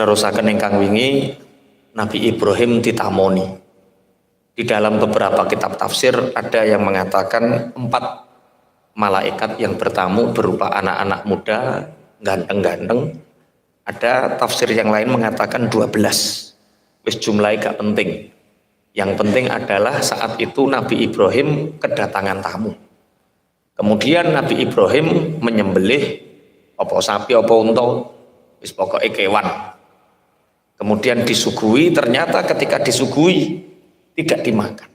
nerusaken ingkang wingi Nabi Ibrahim ditamoni. Di dalam beberapa kitab tafsir ada yang mengatakan 4 malaikat yang bertamu berupa anak-anak muda ganteng-ganteng. Ada tafsir yang lain mengatakan 12. Wis jumlahnya gak penting. Yang penting adalah saat itu Nabi Ibrahim kedatangan tamu. Kemudian Nabi Ibrahim menyembelih apa sapi apa unta, wis pokoke kewan. Kemudian disuguhi, ternyata ketika disuguhi tidak dimakan.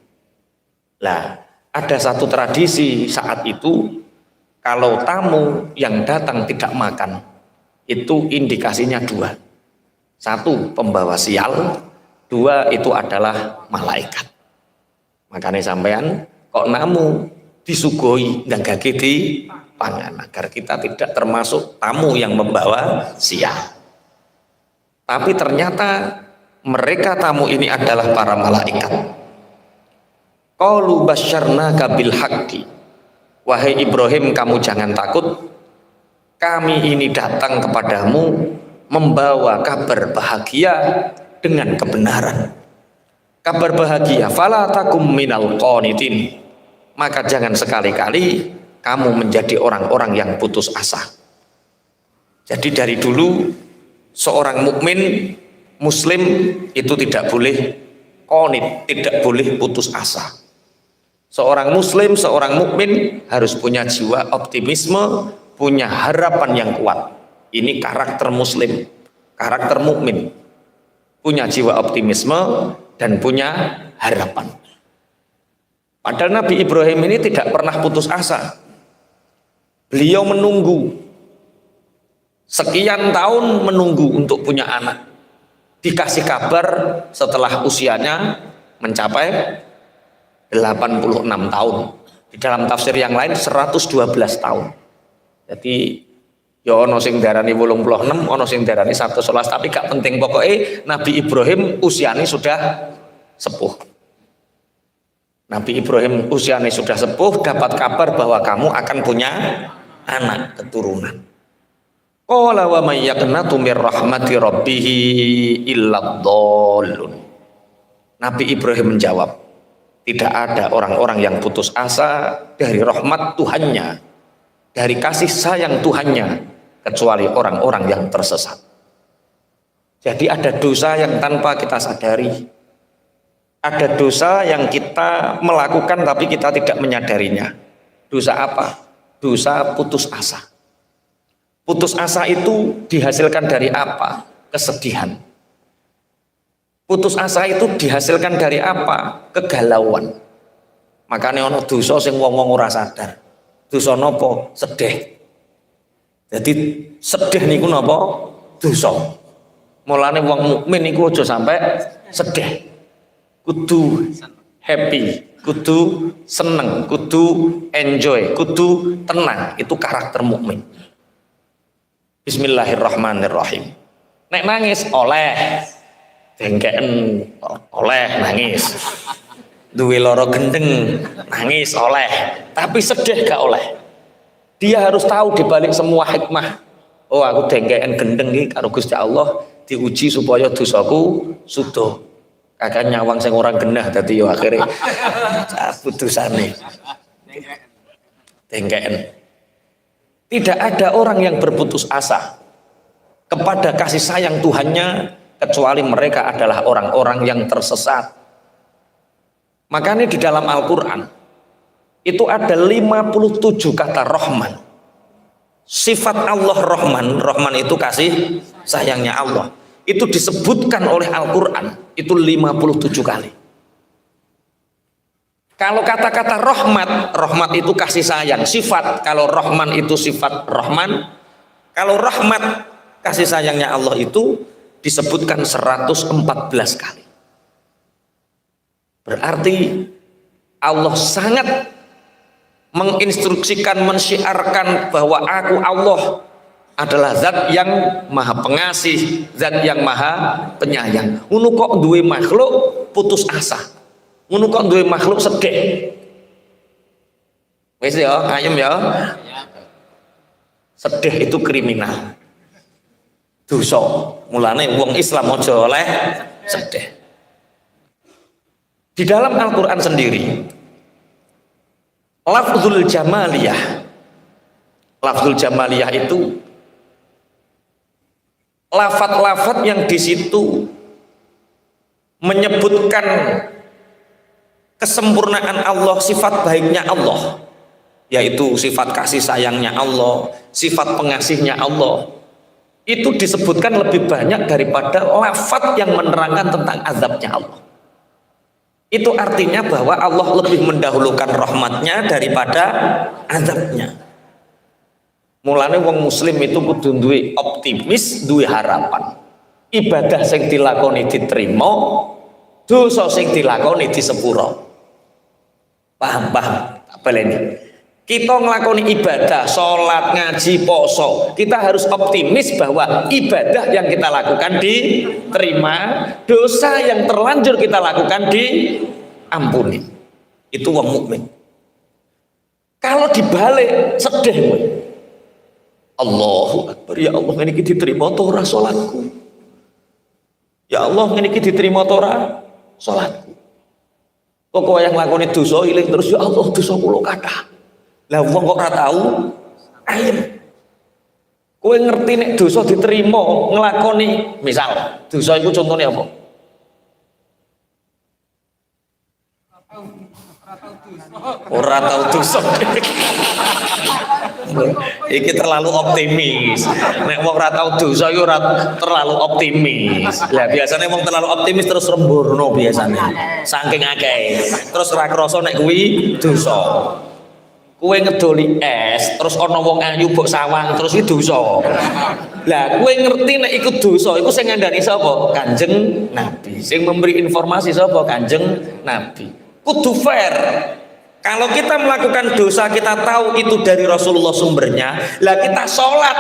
Lah, ada satu tradisi saat itu kalau tamu yang datang tidak makan, itu indikasinya 2. 1, pembawa sial, 2 itu adalah malaikat. Makanya sampean kok namu disuguhi nggak di pangan agar kita tidak termasuk tamu yang membawa sial. Tapi ternyata mereka tamu ini adalah para malaikat. Qalu basyarnaka bil haqqi. Wahai Ibrahim, kamu jangan takut. Kami ini datang kepadamu membawa kabar bahagia dengan kebenaran. Kabar bahagia, fala takum minal qanitin. Maka jangan sekali-kali kamu menjadi orang-orang yang putus asa. Jadi dari dulu seorang mukmin muslim itu tidak boleh qanit, tidak boleh putus asa. Seorang muslim, seorang mukmin harus punya jiwa optimisme, punya harapan yang kuat. Ini karakter muslim, karakter mukmin. Punya jiwa optimisme dan punya harapan. Padahal Nabi Ibrahim ini tidak pernah putus asa. Beliau menunggu sekian tahun, menunggu untuk punya anak. Dikasih kabar setelah usianya mencapai 86 tahun. Di dalam tafsir yang lain 112 tahun. Jadi ya ono sing darani 86, ono sing darani 111, tapi gak penting, pokoknya Nabi Ibrahim usianya sudah sepuh. Nabi Ibrahim usianya sudah sepuh, dapat kabar bahwa kamu akan punya anak keturunan. Qala wa may yaqnatu mir rahmati rabbih illa dhallun. Nabi Ibrahim menjawab, tidak ada orang-orang yang putus asa dari rahmat Tuhannya, dari kasih sayang Tuhannya, kecuali orang-orang yang tersesat. Jadi ada dosa yang tanpa kita sadari, ada dosa yang kita melakukan tapi kita tidak menyadarinya. Dosa apa? Dosa putus asa. Putus asa itu dihasilkan dari apa? Kesedihan. Putus asa itu dihasilkan dari apa? Kegalauan. Makanya ono dosa sing wong-wong ora sadar. Dosa napa? Sedih. Jadi sedih niku napa? Dosa. Mulane wong mukmin niku aja sampai sedih. Kudu happy, kudu seneng, kudu enjoy, kudu tenang. Itu karakter mukmin. Bismillahirrahmanirrahim. Nek nangis oleh dengkeken, oleh nangis. Duwe loro gendeng nangis oleh, tapi sedih gak oleh. Dia harus tahu dibalik semua hikmah. Oh, aku dengkeken gendeng iki karo Gusti Allah diuji supaya dosaku sudo. Kakak nyawang sing ora genah dadi yo akhire putusane. Dengkeken. Tidak ada orang yang berputus asa kepada kasih sayang Tuhannya kecuali mereka adalah orang-orang yang tersesat. Makanya di dalam Al-Quran itu ada 57 kata Rahman. Sifat Allah Rahman, Rahman itu kasih sayangnya Allah. Itu disebutkan oleh Al-Quran itu 57 kali. Kalau kata-kata rahmat, rahmat itu kasih sayang, sifat. Kalau Rahman itu sifat Rahman. Kalau rahmat, kasih sayangnya Allah itu disebutkan 114 kali. Berarti Allah sangat menginstruksikan, mensyiarkan bahwa aku Allah adalah zat yang maha pengasih, zat yang maha penyayang. Ngono kok duwe makhluk putus asa. Ngono kok duwe makhluk sedih. Wis ya, ayem ya. Sedih itu kriminal. dosa. Mulane wong Islam aja oleh sedih. Di dalam Al-Qur'an sendiri lafzul jamaliyah itu lafat-lafat yang di situ menyebutkan kesempurnaan Allah, sifat baiknya Allah, yaitu sifat kasih sayangnya Allah, sifat pengasihnya Allah. Itu disebutkan lebih banyak daripada lafat yang menerangkan tentang azabnya Allah. Itu artinya bahwa Allah lebih mendahulukan rahmatnya daripada azabnya. Mulane wong muslim itu kudu duwe optimis, duwe harapan. Ibadah sing dilakoni diterima, dosa sing dilakoni disepuro. Paham? Apa ini? Kita ngelakoni ibadah, sholat, ngaji, poso, kita harus optimis bahwa ibadah yang kita lakukan diterima, dosa yang terlanjur kita lakukan diampuni. Itu wong mukmin. Kalau dibalik sedih, Allahu Akbar, ya Allah ini diterima toh ora sholatku, ya Allah ini diterima toh ora sholatku. Kok yang ngelakoni dosa iling terus, ya Allah dosa kula kathah. Lah wong kok ora tahu ayem. Kowe ngerti nek dosa diterima nglakoni, misal dosa iku contohnya apa? Ora tahu dosa. Iki terlalu optimis. Nek wong ora tahu dosa iku ora terlalu optimis. Lah biasanya wong terlalu optimis terus remburno biasanya. Saking akeh. Terus ora krasa nek kuwi dosa. Kue ngedoli es, terus ono wong ayu mbok sawang, terus itu dosa. Lah kue ngerti nek iku dosa, iku sing ngandani sapa? Kanjeng Nabi. Sing memberi informasi sapa? Kanjeng Nabi. Kudu fair. Kalau kita melakukan dosa, kita tahu itu dari Rasulullah sumbernya. Lah kita sholat,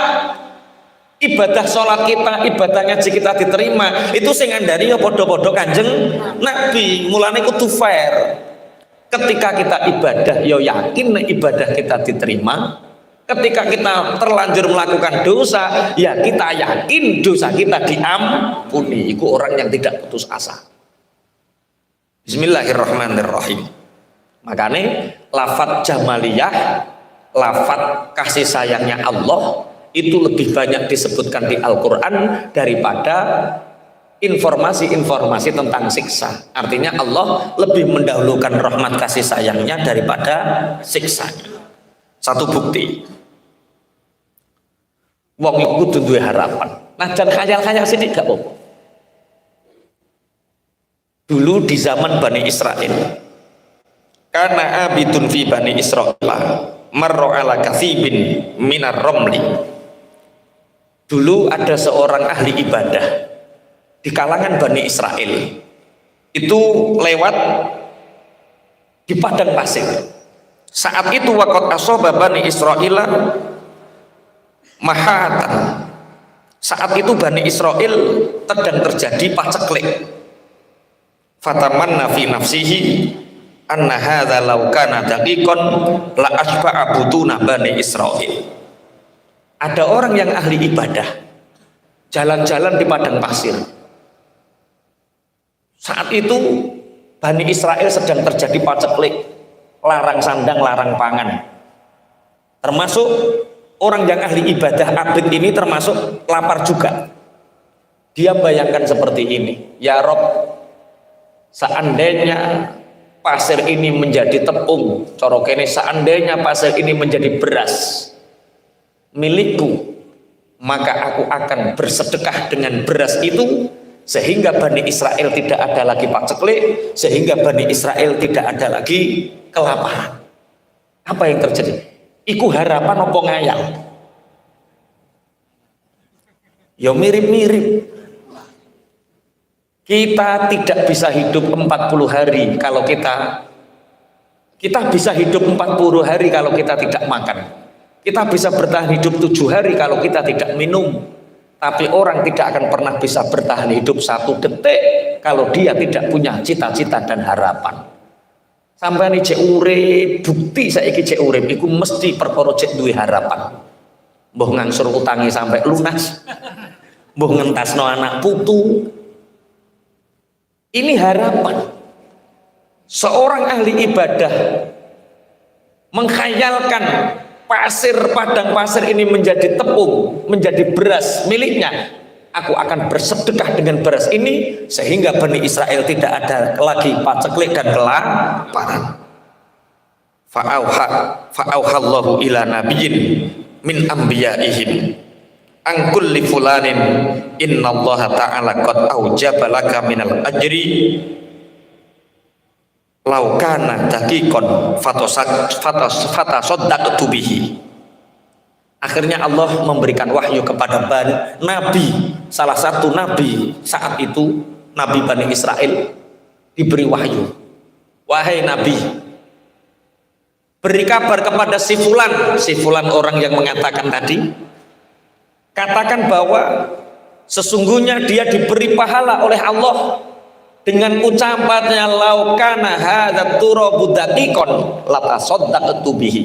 ibadah sholat kita, ibadah ngaji kita diterima, itu sing ngandani ya podo-podo Kanjeng Nabi. Mulane kudu fair. Ketika kita ibadah, ya yakin ibadah kita diterima. Ketika kita terlanjur melakukan dosa, ya kita yakin dosa kita diampuni. Itu orang yang tidak putus asa. Bismillahirrahmanirrahim. Makanya lafaz jamaliyah, lafaz kasih sayangnya Allah itu lebih banyak disebutkan di Al-Quran daripada informasi-informasi tentang siksa. Artinya Allah lebih mendahulukan rahmat kasih sayangnya daripada siksanya. Satu bukti, wong iku kudu duwe harapan. Nah, dan khayal-khayal sithik gak apa-apa. Dulu di zaman Bani Israel, karena abidun fi Bani Israel marra ala kathibin minar romli. Dulu ada seorang ahli ibadah di kalangan Bani Israel, itu lewat di padang pasir. Saat itu waqat asaba Bani Israil mahatan. Saat itu Bani Israel sedang terjadi paceklik. Fatamanna fi nafsihi anna hadza law kana daqiqan la asba'a butuna Bani Israil. Ada orang yang ahli ibadah jalan-jalan di padang pasir. Saat itu Bani Israel sedang terjadi paceklik, larang sandang, larang pangan. Termasuk orang yang ahli ibadah abid ini termasuk lapar juga. Dia bayangkan seperti ini, ya Rob, seandainya pasir ini menjadi tepung, corok ini seandainya pasir ini menjadi beras milikku, maka aku akan bersedekah dengan beras itu, sehingga Bani Israel tidak ada lagi paceklik, sehingga Bani Israel tidak ada lagi kelaparan. Apa yang terjadi? Iku harapan apa ngayal? Ya mirip-mirip. Kita tidak bisa hidup 40 hari kalau kita bisa hidup 40 hari kalau kita tidak makan. Kita bisa bertahan hidup 7 hari kalau kita tidak minum. Tapi orang tidak akan pernah bisa bertahan hidup 1 detik kalau dia tidak punya cita-cita dan harapan. Sampai ini cek urip, bukti saiki cek urip iku mesti perkara cek duwe harapan. Mbah ngangsur utangi sampai lunas. mbuh ngentasno anak putu. Ini harapan seorang ahli ibadah menghayalkan padang pasir ini menjadi tepung, menjadi beras miliknya. Aku akan bersedekah dengan beras ini sehingga Bani Israel tidak ada lagi paceklik dan kelaparan. Fa'auhallahu ila nabiyyin min anbiya'ihim an kulli fulanin innallaha ta'ala qad aujaba laka minal ajri law kana daqiqan fatasaddaqtu bihi. Akhirnya Allah memberikan wahyu kepada Nabi, salah satu Nabi saat itu, Nabi Bani Israel, diberi wahyu. Wahai Nabi, beri kabar kepada si fulan orang yang mengatakan tadi, katakan bahwa sesungguhnya dia diberi pahala oleh Allah dengan ucapannya laukana hadzat turabu daqiqan latasaddaqtu bihi.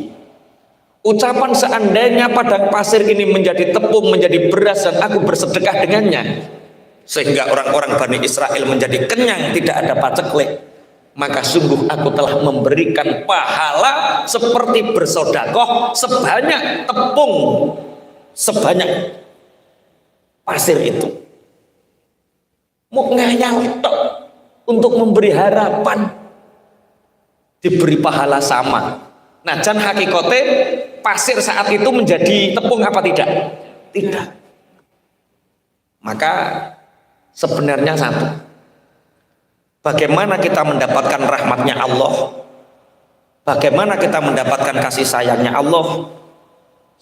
Ucapan seandainya padang pasir ini menjadi tepung, menjadi beras dan aku bersedekah dengannya, sehingga orang-orang Bani Israel menjadi kenyang, tidak ada paceklik, maka sungguh aku telah memberikan pahala seperti bersodakoh sebanyak tepung, sebanyak pasir itu. Mau ngayal tok untuk memberi harapan, diberi pahala sama. Nah, jan hakikote pasir saat itu menjadi tepung apa tidak? Tidak. Maka sebenarnya satu, bagaimana kita mendapatkan rahmatnya Allah, bagaimana kita mendapatkan kasih sayangnya Allah?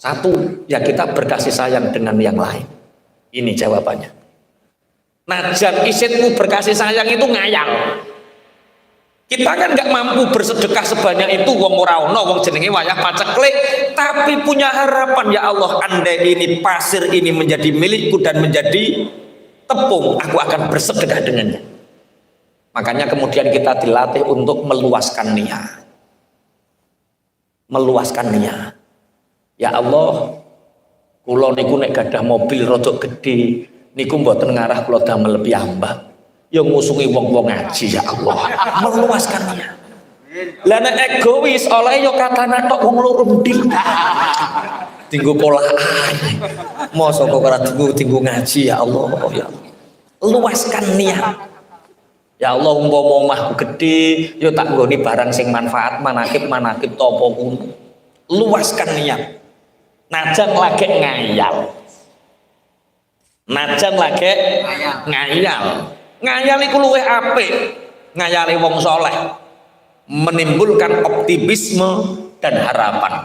Satu, ya kita berkasih sayang dengan yang lain. Ini jawabannya. Nah, jan isitmu berkasih sayang itu ngayal. Kita kan nggak mampu bersedekah sebanyak itu, wong ora ono, wong jenenge wayah paceklik, tapi punya harapan, ya Allah, andai ini pasir ini menjadi milikku dan menjadi tepung, aku akan bersedekah dengannya. Makanya kemudian kita dilatih untuk meluaskan niat. Meluaskan niat. Ya Allah, kula niku nek gadah mobil rodok gede, niku mboten ngarah kula damel piyambak. Yang ngusungi wong-wong ngaji, ya Allah, meluaskan niat. Lah nek egois oleh yo katana tok wong loro ndil. Tinggu pola mosok kok ora tinggu ngaji, ya Allah, ya Allah. Luaskan niat. Ya Allah, umpama omahku gede, yo tak nggoni barang sing manfaat, manakib topo kuno. Luaskan niat. Najan lagi ngayal. Najan lagi ngayal. Ngayali iku luwih apik, ngayali wong soleh, menimbulkan optimisme dan harapan.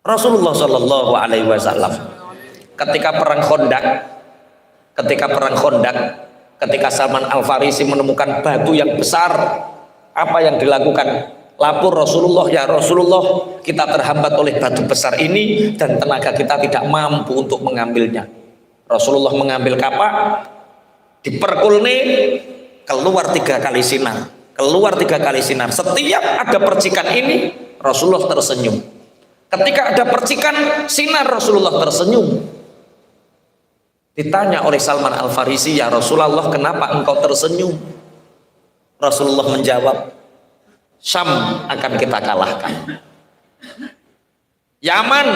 Rasulullah Shallallahu Alaihi Wasallam ketika perang Khandaq, ketika Salman Al Farisi menemukan batu yang besar, apa yang dilakukan? Lapor Rasulullah, ya Rasulullah, kita terhambat oleh batu besar ini dan tenaga kita tidak mampu untuk mengambilnya. Rasulullah mengambil kapak, diperkulne, keluar 3 kali sinar, setiap ada percikan ini Rasulullah tersenyum. Ketika ada percikan sinar Rasulullah tersenyum. Ditanya oleh Salman Al Farisi, ya Rasulullah, kenapa engkau tersenyum? Rasulullah menjawab, Syam akan kita kalahkan, Yaman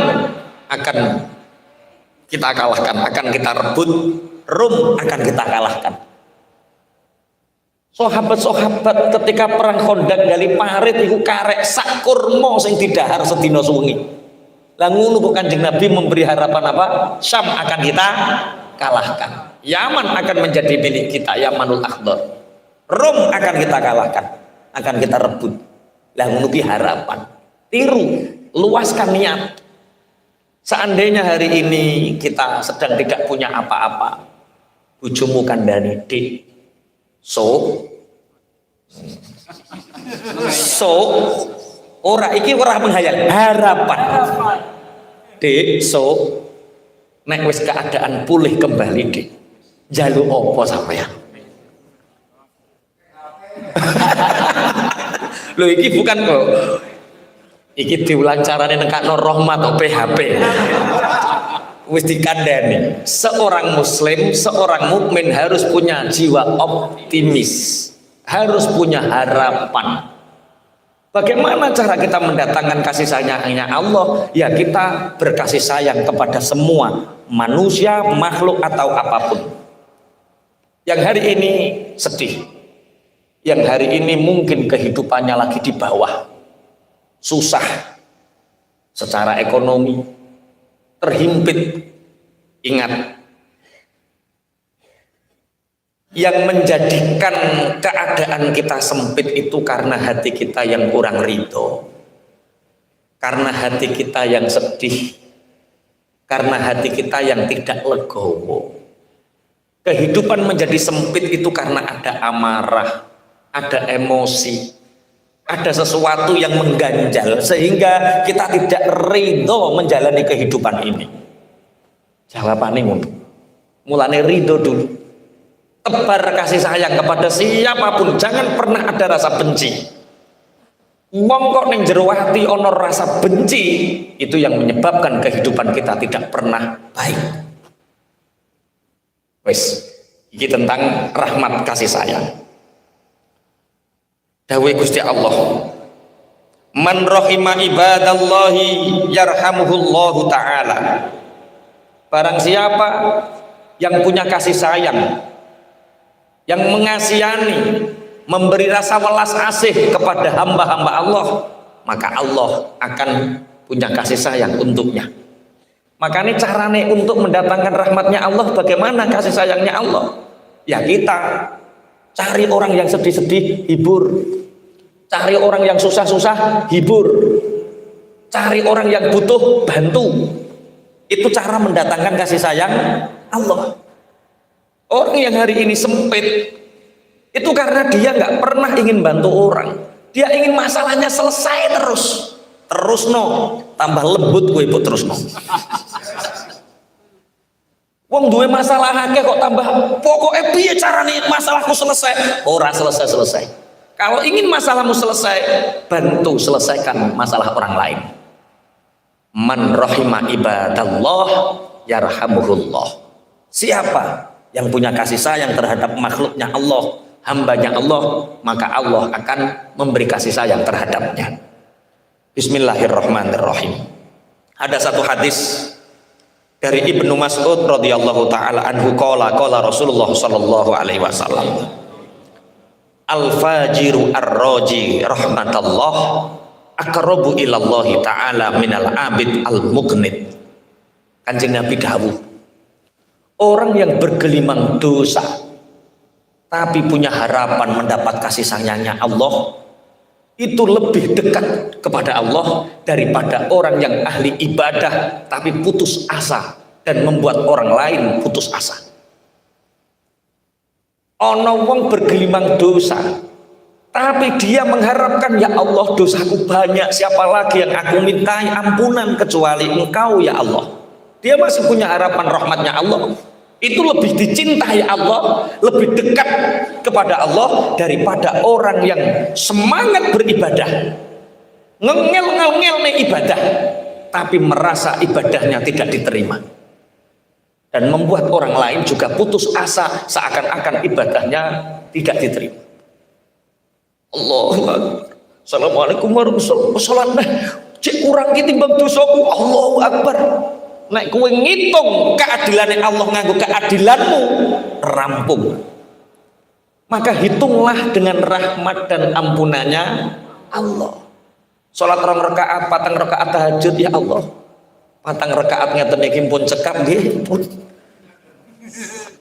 akan kita kalahkan, akan kita rebut, Rum akan kita kalahkan. Sahabat-sahabat ketika perang Khandaq dari parit iku karek sak kurma sing didahar sedina suwengi. Lah ngono kok Kanjeng Nabi memberi harapan apa? Syam akan kita kalahkan, Yaman akan menjadi milik kita, Yamanul Akhdar, Rum akan kita kalahkan, akan kita rebut. Lah ngono ki harapan. Tiru, luaskan niat. Seandainya hari ini kita sedang tidak punya apa-apa, bojomu kandhani, Dik, so ora iki ora menghayal, harapan. Dik, so nek wis keadaan pulih kembali, Dik, njaluk apa sampeyan? Loh iki bukan kok. Iki diulang carane nekakno rahmat atau PHP. wis dikandani. Seorang muslim, seorang mukmin harus punya jiwa optimis, harus punya harapan. Bagaimana cara kita mendatangkan kasih sayangnya Allah? Ya kita berkasih sayang kepada semua manusia, makhluk atau apapun. Yang hari ini sedih, yang hari ini mungkin kehidupannya lagi di bawah, susah secara ekonomi, terhimpit. Ingat, yang menjadikan keadaan kita sempit itu karena hati kita yang kurang ridho, karena hati kita yang sedih, karena hati kita yang tidak legowo. Kehidupan menjadi sempit itu karena ada amarah, ada emosi, ada sesuatu yang mengganjal sehingga kita tidak ridho menjalani kehidupan ini. Jawabannya mulane ridho dulu. Tebar kasih sayang kepada siapapun, jangan pernah ada rasa benci. Wong kok ning jero ati ana rasa benci, itu yang menyebabkan kehidupan kita tidak pernah baik. Wes, iki tentang rahmat kasih sayang. Dawuh Gusti Allah, man rahima ibadallahi yarhamuhullahu ta'ala. Barang siapa yang punya kasih sayang, yang mengasihani, memberi rasa welas asih kepada hamba-hamba Allah, maka Allah akan punya kasih sayang untuknya. Makanya caranya untuk mendatangkan rahmatnya Allah, bagaimana kasih sayangnya Allah? Ya kita cari orang yang sedih-sedih, hibur. Cari orang yang susah-susah, hibur. Cari orang yang butuh, bantu. Itu cara mendatangkan kasih sayang Allah. Orang yang hari ini sempit itu karena dia nggak pernah ingin bantu orang, dia ingin masalahnya selesai terus tambah lembut gue ibu terus no. Wong duwe masalah akeh kok tambah pokoknya piye carane masalahku selesai, ora selesai. Kalau ingin masalahmu selesai, bantu selesaikan masalah orang lain. Man rahima ibadallah yarhamuhullah. Siapa yang punya kasih sayang terhadap makhluknya Allah, hambanya Allah, maka Allah akan memberi kasih sayang terhadapnya. Bismillahirrahmanirrahim. Ada satu hadis dari Ibnu Mas'ud radhiyallahu taala anhu qala Rasulullah sallallahu alaihi wasallam, al-fajiru ar-raji rahmatallah aqrabu ilallahi taala minal abid al-muqnit. Kanjeng Nabi dawuh, orang yang bergelimang dosa tapi punya harapan mendapat kasih sayangnya Allah, itu lebih dekat kepada Allah daripada orang yang ahli ibadah tapi putus asa dan membuat orang lain putus asa. Ono wong bergelimang dosa tapi dia mengharapkan, ya Allah dosaku banyak, siapa lagi yang aku mintai ampunan kecuali Engkau ya Allah. Dia masih punya harapan rahmatnya Allah. Itu lebih dicintai Allah, lebih dekat kepada Allah daripada orang yang semangat beribadah, ngengel-ngengel nih ibadah, tapi merasa ibadahnya tidak diterima dan membuat orang lain juga putus asa seakan-akan ibadahnya tidak diterima. Allahu Akbar. Assalamualaikum warahmatullahi wabarakatuh. Cek kurang ketimbang dosaku. Allahu Akbar. Nek kowe ngitung keadilannya Allah nganggo keadilanmu, rampung. Maka hitunglah dengan rahmat dan ampunannya Allah. Salat 2 rakaat, 4 rakaat tahajud, ya Allah. 4 rakaat ngeten iki pun cekap nggih pun.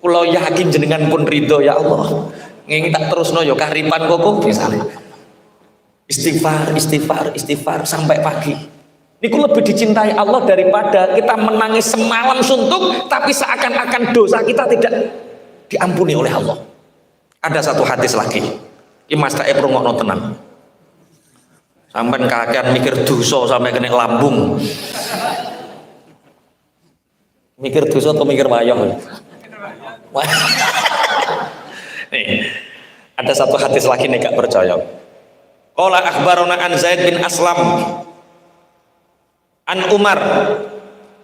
Kula yakin jenengan pun ridho ya Allah. Ngene tak terusno ya karipan koko misalnya. Istighfar sampai pagi. Niku lebih dicintai Allah daripada kita menangis semalam suntuk tapi seakan-akan dosa kita tidak diampuni oleh Allah. Ada satu hadis lagi. Iki Mas tak rungokno tenan. Sampeyan kakean mikir dosa sampai kena lambung. Mikir dosa atau mikir wayang? Nih, ada satu hadis lagi nih gak percaya. Qala akhbarana an Zaid bin Aslam an Umar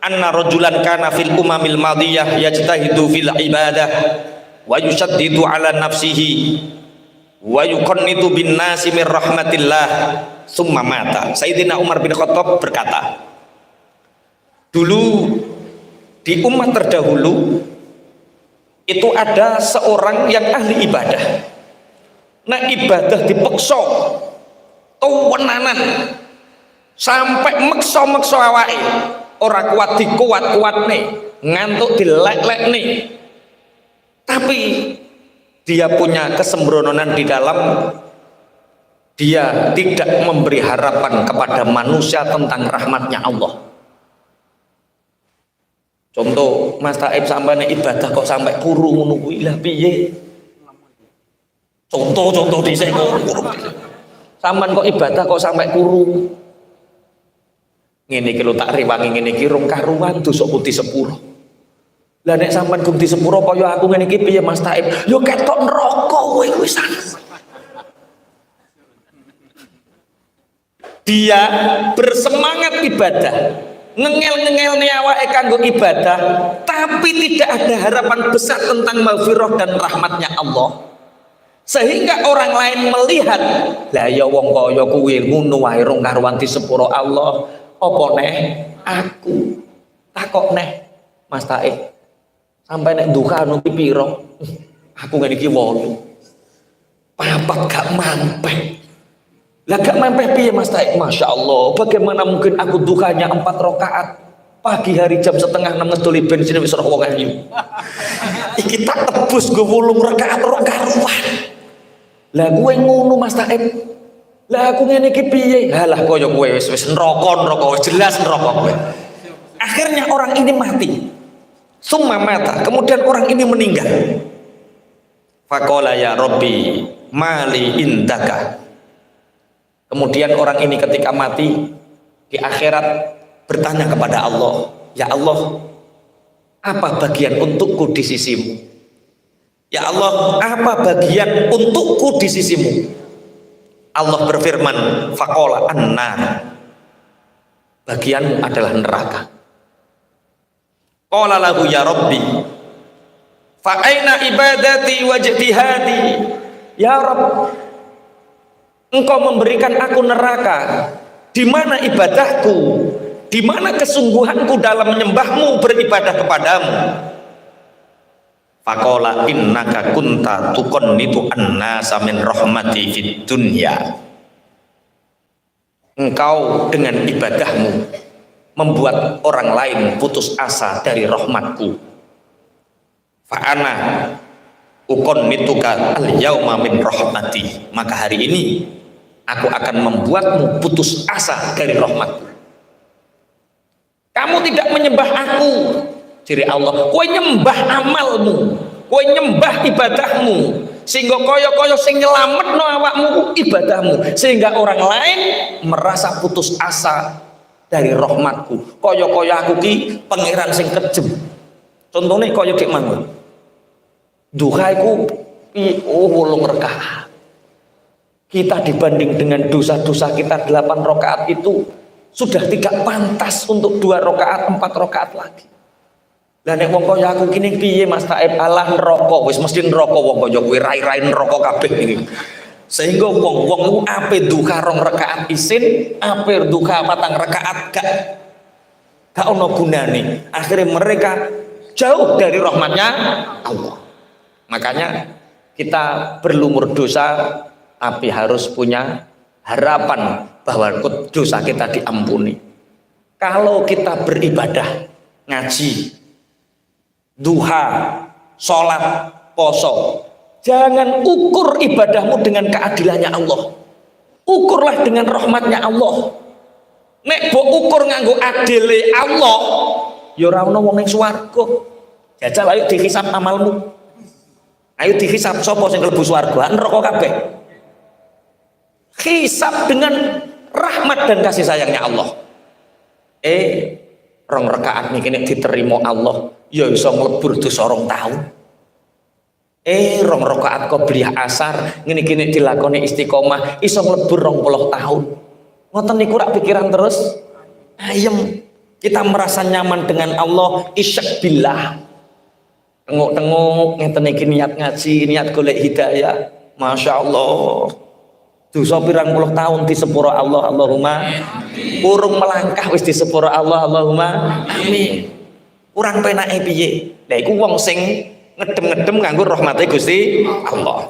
anna rajulan kana fil umamil madiyah yajtahidu fil ibadah wa yushaddidu ala nafsihi wa yuqannitu bin nasi min rahmatillah summa mata. Sayyidina Umar bin Khattab berkata, dulu di umat terdahulu itu ada seorang yang ahli ibadah. Nah ibadah dipeksa tuwenanan sampai meksa-meksa awake, ora kuat dikuat-kuatne, ngantuk dilek-lekne. Tapi dia punya kesembronoan di dalam, dia tidak memberi harapan kepada manusia tentang rahmatnya Allah. Contoh Mas Taib sampai ibadah kok sampai kuru ngono kuwi lah piye? Contoh dhisik kok sampean kok ibadah kok sampai kuru. Ngene iki lho tak rewangi ngene iki rong karuan dosa putih 10. Lah nek sampean gumti 10 kaya aku ngene iki piye Mas Taib? Yo ketok neraka kowe wisan. Dia bersemangat ibadah, ngengel-ngengel awake kanggo ibadah, tapi tidak ada harapan besar tentang maghfirah dan rahmatnya Allah. Sehingga orang lain melihat, lah ya wong kaya kuwi ngono wae rong karuan disepuro Allah, apa neh aku takok neh Mas Taib. Sampai nek duka anu pira? Aku ngene iki 8. Papat gak mampeh. Lah gak mampeh piye Mas Taib? Masya Allah, bagaimana mungkin aku dukanya 4 rakaat pagi hari jam setengah 6 ngedoli bensin wis ora wong ayu. Iki tak tebus go 8 rakaat rong karuan. Lah kowe ngono Mas Taib. Lah aku ngene iki piye? Halah kaya kowe wis neraka wis jelas neraka kowe. Akhirnya orang ini mati. Summa mata, kemudian orang ini meninggal. Faqala ya Rabbi mali indaka. Kemudian orang ini ketika mati di akhirat bertanya kepada Allah, ya Allah, apa bagian untukku di sisimu? Ya Allah, apa bagian untukku di sisimu? Allah berfirman, faqala annar. Bagianmu adalah neraka. Qala lahu ya Rabbi fa aina ibadati wa ijtihadi. Ya Rabb, Engkau memberikan aku neraka, di mana ibadahku, di mana kesungguhanku dalam menyembahmu, beribadah kepadamu. Faqala innaka kunta tuqannitu an-nasa min rahmati fid dunya. Engkau dengan ibadahmu membuat orang lain putus asa dari rahmatku. Fa'ana uqannituka al-yauma min rahmati. Maka hari ini aku akan membuatmu putus asa dari rahmatku. Kamu tidak menyembah aku, ciri Allah, kowe nyembah amalmu, kowe nyembah ibadahmu, sehingga kaya-kaya sing nyelametno awakmu ibadahmu, sehingga orang lain merasa putus asa dari rahmatku. Kaya-kaya aku ki pangeran sing kejem. Contohnya kaya dik manggon. Duha iku 8 rakaat. Kita dibanding dengan dosa-dosa kita 8 rakaat itu sudah tidak pantas untuk 2 rakaat, 4 rakaat lagi. Lah nek wong kaya aku kini piye Mas Taib? Alah neraka, wis mesti neraka wong kaya kuwi rai-rai neraka kabeh iki. Sehingga wong-wong iku ape duha 2 rakaat isin, ape duha 4 rakaat gak ono gunane. Akhirnya mereka jauh dari rahmatnya Allah. Makanya kita berlumur dosa, tapi harus punya harapan bahwa dosa kita diampuni. Kalau kita beribadah, ngaji, duha, sholat, poso, jangan ukur ibadahmu dengan keadilannya Allah. Ukurlah dengan rahmatnya Allah. Nek mbok ukur nganggo adile Allah, ya ora ono wong ning swarga. Jajal ayo dihisab amalmu. Ayo dihisab sapa sing mlebu swarga, neraka kabeh. Hisab dengan rahmat dan kasih sayangnya Allah. 2 rakaat niki nek diterima Allah, ya iso mlebur dosa 2 tahun. 2 rakaat qobliyah asar ngene iki nek dilakoni istiqomah iso mlebur 20 tahun. Ngoten niku rak pikiran terus ayem. Kita merasa nyaman dengan Allah, isyak billah. Tengok-tengok ngeten iki niat ngaji, niat golek hidayah. Masya Allah. Dosa pirang puluh tahun di sepuro Allah, Allahumma. Urung melangkah wis di sepuro Allah, Allahumma. Amin. Kurang penake piye? Lah iku wong sing ngedem-ngedem nganggo rahmate Gusti Allah.